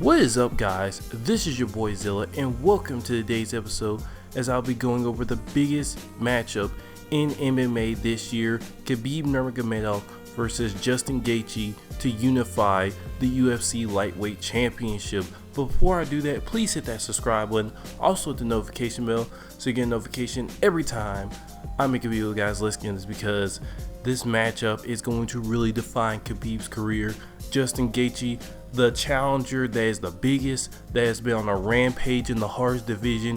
What is up, guys? This is your boy Zilla, and welcome to today's episode as I'll be going over the biggest matchup in MMA this year, Khabib Nurmagomedov versus Justin Gaethje to unify the UFC Lightweight Championship. But before I do that, please hit that subscribe button, also hit the notification bell so you get a notification every time I make a video. Guys, let's get into this because this matchup is going to really define Khabib's career. Justin Gaethje, the challenger that is the biggest, that has been on a rampage in the hardest division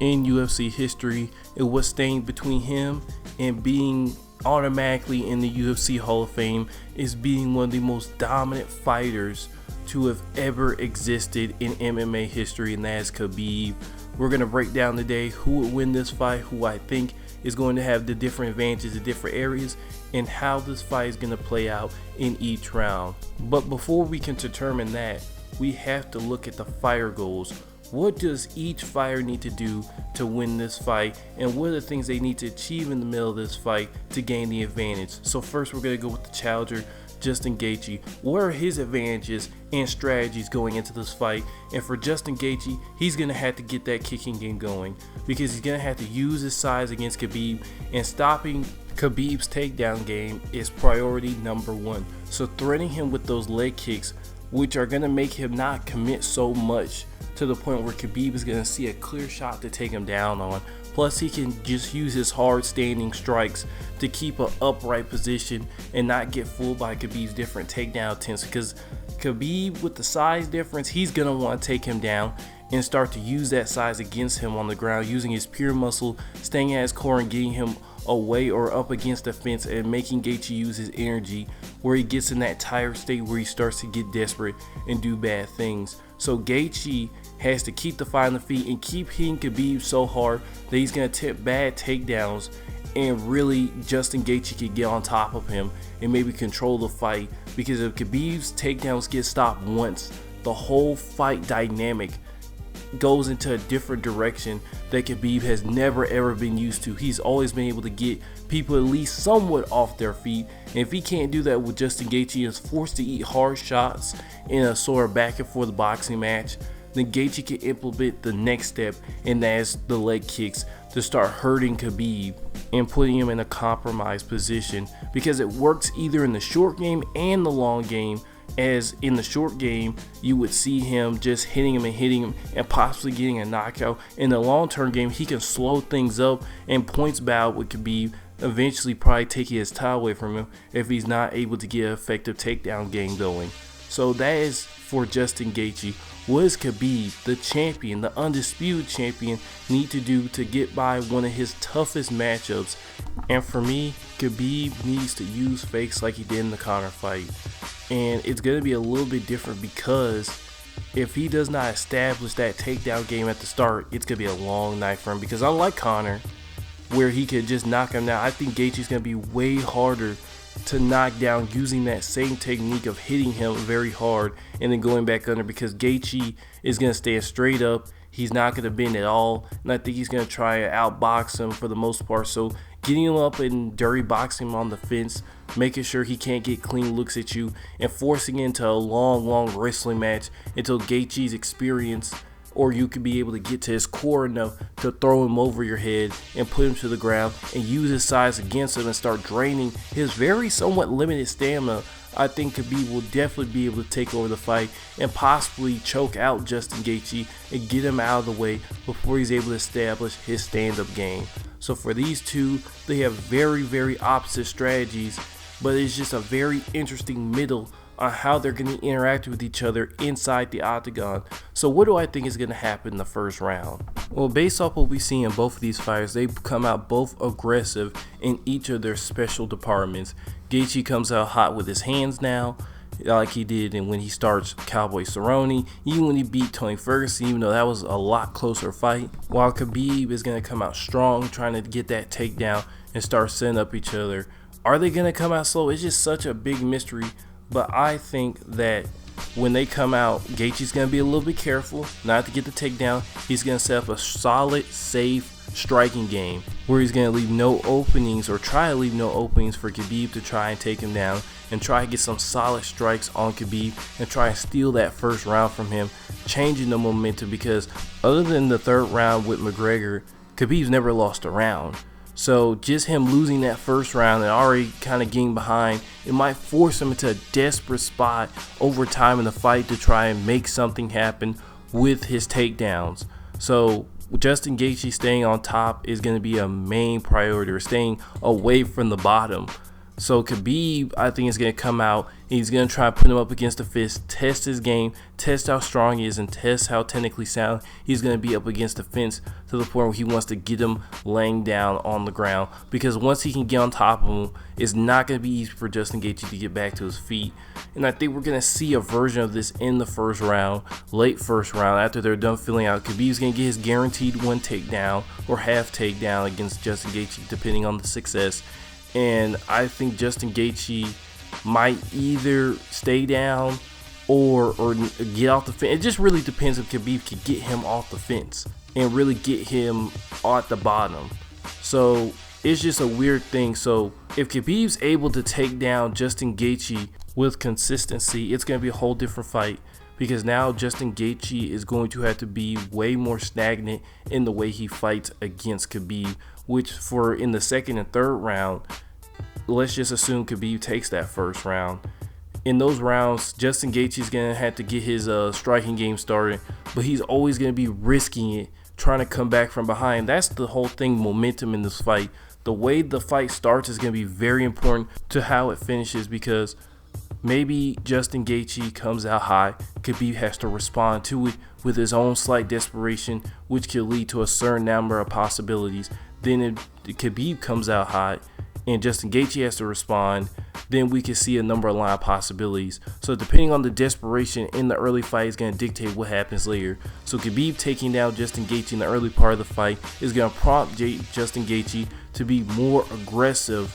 in UFC history. It was staying between him and being automatically in the UFC Hall of Fame is being one of the most dominant fighters to have ever existed in MMA history, and that is Khabib. We're going to break down today who would win this fight, who I think is going to have the different advantages in different areas, and how this fight is going to play out in each round. But before we can determine that, we have to look at the fighter goals. What does each fighter need to do to win this fight, and what are the things they need to achieve in the middle of this fight to gain the advantage? So first we're going to go with the challenger, Justin Gaethje. What are his advantages and strategies going into this fight? And for Justin Gaethje, he's going to have to get that kicking game going because he's going to have to use his size against Khabib, and stopping Khabib's takedown game is priority number one. So threatening him with those leg kicks, which are going to make him not commit so much to the point where Khabib is going to see a clear shot to take him down on. Plus, he can just use his hard standing strikes to keep an upright position and not get fooled by Khabib's different takedown attempts, because Khabib, with the size difference, he's going to want to take him down and start to use that size against him on the ground, using his pure muscle, staying at his core and getting him away or up against the fence, and making Gaethje use his energy where he gets in that tired state where he starts to get desperate and do bad things. So Gaethje has to keep the fight on the feet and keep hitting Khabib so hard that he's going to tip bad takedowns, and really Justin Gaethje could get on top of him and maybe control the fight, because if Khabib's takedowns get stopped once, the whole fight dynamic goes into a different direction that Khabib has never ever been used to. He's always been able to get people at least somewhat off their feet, and if he can't do that with Justin Gaethje, he is forced to eat hard shots in a sort of back and forth boxing match, then Gaethje can implement the next step, and that's the leg kicks, to start hurting Khabib and putting him in a compromised position, because it works either in the short game and the long game. As in the short game, you would see him just hitting him and possibly getting a knockout. In the long-term game, he can slow things up and points battle with Khabib, eventually probably taking his title away from him if he's not able to get an effective takedown game going. So that is for Justin Gaethje. What does Khabib, the champion, the undisputed champion, need to do to get by one of his toughest matchups? And for me, Khabib needs to use fakes like he did in the Conor fight. And it's going to be a little bit different, because if he does not establish that takedown game at the start, it's going to be a long night for him. Because unlike Conor, where he could just knock him down, I think Gaethje's going to be way harder to knock down using that same technique of hitting him very hard and then going back under, because Gaethje is going to stay straight up. He's not going to bend at all, and I think he's going to try to outbox him for the most part. So getting him up and dirty boxing him on the fence, making sure he can't get clean looks at you, and forcing into a long wrestling match until Gaethje's experience, or you could be able to get to his core enough to throw him over your head and put him to the ground and use his size against him and start draining his very somewhat limited stamina. I think Khabib will definitely be able to take over the fight and possibly choke out Justin Gaethje and get him out of the way before he's able to establish his stand-up game. So for these two, they have very opposite strategies, but it's just a very interesting middle on how they're going to interact with each other inside the octagon. So what do I think is going to happen in the first round? Well, based off what we see in both of these fighters, they come out both aggressive in each of their special departments. Gaethje comes out hot with his hands now, like he did and when he starts Cowboy Cerrone, even when he beat Tony Ferguson, even though that was a lot closer fight. While Khabib is going to come out strong, trying to get that takedown and start setting up each other. Are they going to come out slow? It's just such a big mystery. But I think that when they come out, Gaethje's going to be a little bit careful not to get the takedown. He's going to set up a solid, safe striking game where he's going to leave no openings, or try to leave no openings for Khabib to try and take him down. and try to get some solid strikes on Khabib and try and steal that first round from him, changing the momentum, because other than the third round with McGregor, Khabib's never lost a round. So just him losing that first round and already kind of getting behind, it might force him into a desperate spot over time in the fight to try and make something happen with his takedowns. So Justin Gaethje staying on top is going to be a main priority, or staying away from the bottom. So Khabib, I think, is going to come out. He's going to try to put him up against the fence, test his game, test how strong he is, and test how technically sound he's going to be up against the fence, to the point where he wants to get him laying down on the ground. Because once he can get on top of him, it's not going to be easy for Justin Gaethje to get back to his feet. And I think we're going to see a version of this in the first round, late first round, after they're done filling out. Khabib's going to get his guaranteed one takedown or half takedown against Justin Gaethje, depending on the success. And I think Justin Gaethje might either stay down or get off the fence. It just really depends if Khabib can get him off the fence and really get him at the bottom. So it's just a weird thing. So if Khabib's able to take down Justin Gaethje with consistency, it's going to be a whole different fight, because now Justin Gaethje is going to have to be way more stagnant in the way he fights against Khabib, which for in the second and third round, let's just assume Khabib takes that first round. In those rounds, Justin Gaethje is going to have to get his striking game started, but he's always going to be risking it, trying to come back from behind. That's the whole thing, momentum in this fight. The way the fight starts is going to be very important to how it finishes, because maybe Justin Gaethje comes out high, Khabib has to respond to it with his own slight desperation, which could lead to a certain number of possibilities. Then if Khabib comes out hot and Justin Gaethje has to respond, then we can see a number of line possibilities. So depending on the desperation in the early fight is going to dictate what happens later. So Khabib taking down Justin Gaethje in the early part of the fight is going to prompt Justin Gaethje to be more aggressive,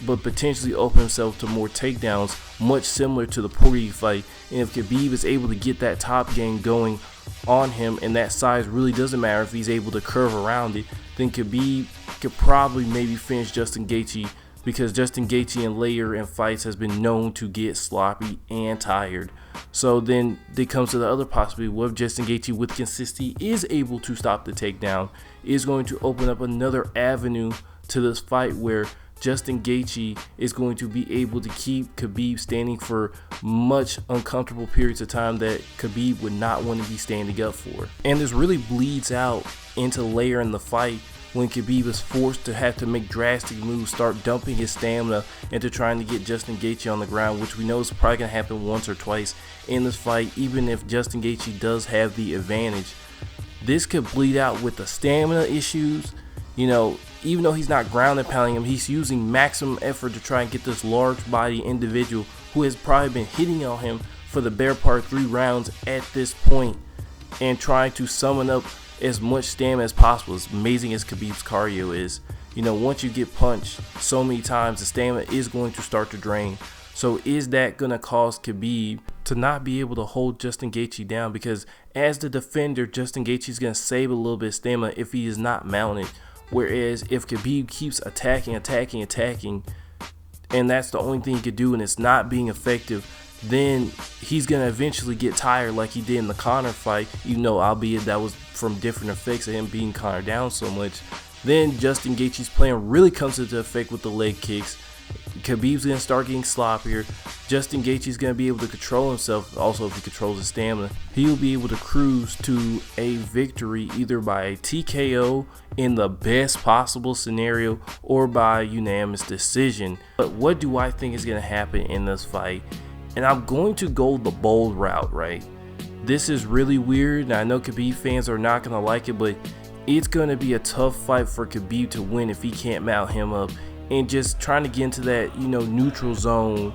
but potentially open himself to more takedowns, much similar to the Poirier fight. And if Khabib is able to get that top game going on him, and that size really doesn't matter if he's able to curve around it, then Khabib could probably maybe finish Justin Gaethje, because Justin Gaethje in later in fights has been known to get sloppy and tired. So then it comes to the other possibility. What if Justin Gaethje with consistency is able to stop the takedown? Is going to open up another avenue to this fight where Justin Gaethje is going to be able to keep Khabib standing for much uncomfortable periods of time that Khabib would not want to be standing up for. And this really bleeds out into later in the fight, when Khabib is forced to have to make drastic moves, start dumping his stamina into trying to get Justin Gaethje on the ground, which we know is probably going to happen once or twice in this fight, even if Justin Gaethje does have the advantage. This could bleed out with the stamina issues. You know, even though he's not ground and pounding him, he's using maximum effort to try and get this large body individual who has probably been hitting on him for the better part 3 rounds at this point, and trying to summon up as much stamina as possible. As amazing as Khabib's cardio is, you know, once you get punched so many times, the stamina is going to start to drain. So is that going to cause Khabib to not be able to hold Justin Gaethje down? Because as the defender, Justin Gaethje is going to save a little bit of stamina if he is not mounted. Whereas if Khabib keeps attacking, and that's the only thing he could do, and it's not being effective, then he's going to eventually get tired like he did in the Conor fight, even though albeit that was from different effects of him beating Conor down so much. Then Justin Gaethje's plan really comes into effect with the leg kicks. Khabib's going to start getting sloppier. Justin Gaethje's going to be able to control himself. Also, if he controls his stamina, he'll be able to cruise to a victory either by a TKO in the best possible scenario or by unanimous decision. But what do I think is going to happen in this fight? And I'm going to go the bold route, right? This is really weird, and I know Khabib fans are not going to like it, but it's going to be a tough fight for Khabib to win if he can't mount him up. And just trying to get into that, neutral zone,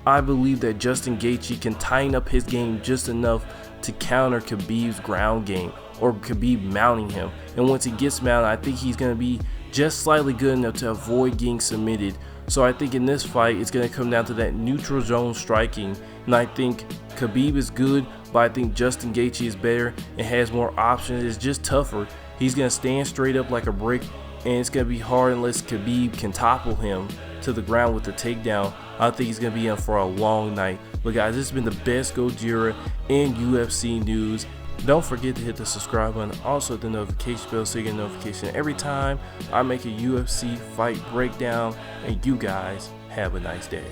I believe that Justin Gaethje can tighten up his game just enough to counter Khabib's ground game, or Khabib mounting him. And once he gets mounted, I think he's going to be just slightly good enough to avoid getting submitted. So I think in this fight, it's going to come down to that neutral zone striking. And I think Khabib is good, but I think Justin Gaethje is better and has more options. It's just tougher. He's going to stand straight up like a brick and it's going to be hard unless Khabib can topple him to the ground with the takedown. I think he's going to be in for a long night. But guys, this has been the best Gojira in UFC news. Don't forget to hit the subscribe button, also the notification bell so you get a notification every time I make a UFC fight breakdown. And you guys have a nice day.